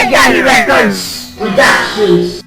Egan Records Productions.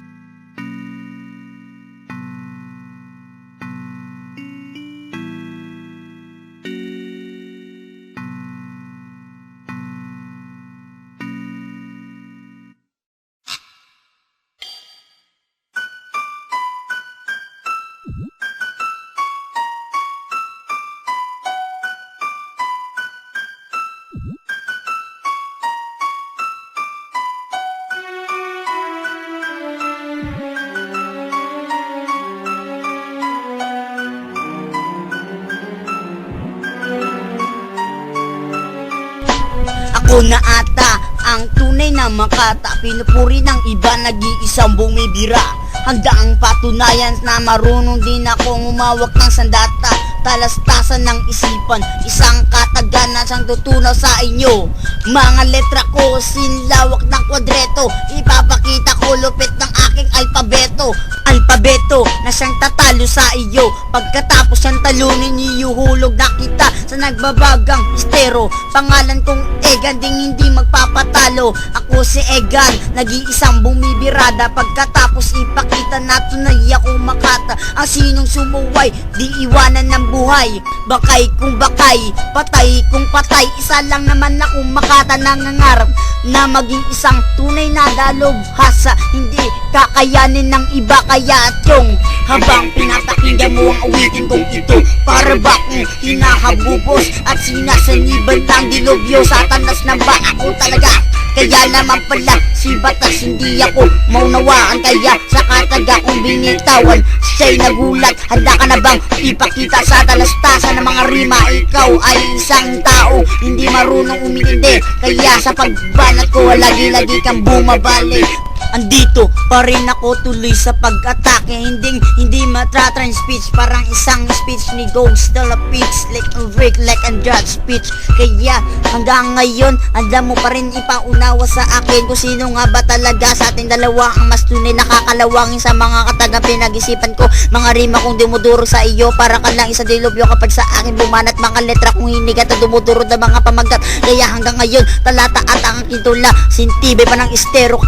Ako na ata ang tunay na makata, pinupuri ng iba, nag-iisang bumibira. Hanggang patunayan na marunong din akong umawak ng sandata, talastasan ng isipan, isang kataganan sang tutunaw sa inyo. Mga letra ko, sinlawak ng kwadreto, ipapakita ko lupit ng aking alpabeto. Alpabeto na siyang tatalo sa iyo, pagkatapos siyang talunin, iuhulog na kita sa nagbabagang estero. Pangalan kong Egan, ding hindi magpapatalo. Ako si Egan, nag-iisang bumibirada, pagkatapos ipakita na tunay ako makata. Ang sinong sumuway, di iwanan ng buhay. Bakay kung bakay, patay kung patay, isa lang naman ako makata. Nangangarap na maging isang tunay na dalubhasa, hindi kakayanin ng iba. Kaya at yung habang pinapakinggan mo ang awitin kong ito, para bakong hinahabubos at sinasaniban ng dilubyo. Satanas na ba ako talaga? Kaya naman pala si Batas hindi ako maunawaan, kaya sa kataga kong binitawan siya'y nagulat. Handa ka na bang ipakita sa talastasan ng mga rima? Ikaw ay isang tao hindi marunong umintindi, kaya sa pagbanat ko lagi-lagi kang bumabalik. Andito pa rin ako tuloy sa pag-atake, hindi matratrans speech, parang isang speech ni Ghost de la Pitch, like a break, like a judge speech. Kaya hanggang ngayon, andam mo pa rin ipaunawa sa akin kung sino nga ba talaga sa ating dalawa ang mas tunay nakakalawangin sa mga kataga pinag-isipan ko. Mga rima kong dumuduro sa iyo, para ka lang isa dilubyo kapag sa akin bumanat. Mga letra kong hinigat at dumuduro na mga pamagat, kaya hanggang ngayon talata at ang kintula, sintibay pa ng estero.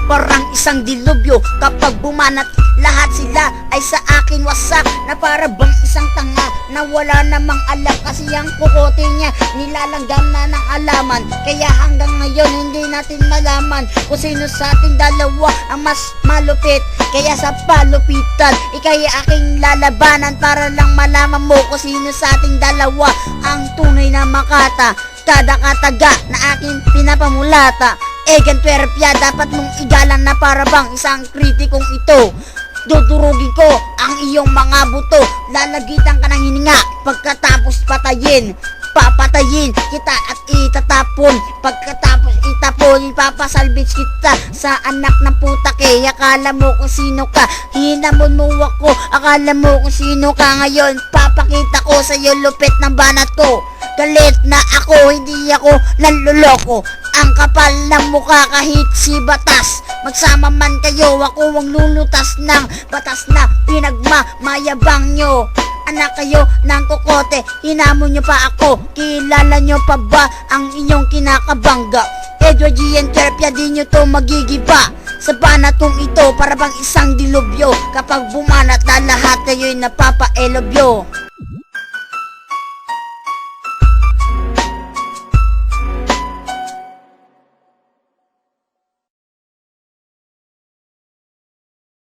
Parang isang dilubyo kapag bumanat, lahat sila ay sa akin wasak, na para bang isang tanga na wala namang alam, kasi ang kukote niya nilalanggam na ng alaman. Kaya hanggang ngayon hindi natin malaman kung sino sa ating dalawa ang mas malupit. Kaya sa palupitan, ikay aking lalabanan para lang malaman mo kung sino sa ating dalawa ang tunay na makata. Kada kataga na aking pinapamulata, Egan Twerpya, dapat mong igalang na para bang isang kritikong ito. Dudurugin ko ang iyong mga buto, lalagitan ka ng hininga, pagkatapos patayin. Papatayin kita at itatapon, pagkatapos itapon, ipapasalvage kita sa anak ng puta. Kaya akala mo kung sino ka, hinamon mo ako, akala mo kung sino ka. Ngayon papakita ko sa iyo lupit ng banat ko. Galit na ako, hindi ako nanloloko. Ang kapal ng mukha kahit si Batas, magsama man kayo, ako ang lulutas ng batas na pinagmamayabang nyo. Anak kayo ng kokote, hinamon nyo pa ako, kilala nyo pa ba ang inyong kinakabangga? Edward G. and Twerpya, di nyo to magigiba sa banatong ito, para bang isang dilubyo kapag bumanat na lahat kayo'y napapaelobyo.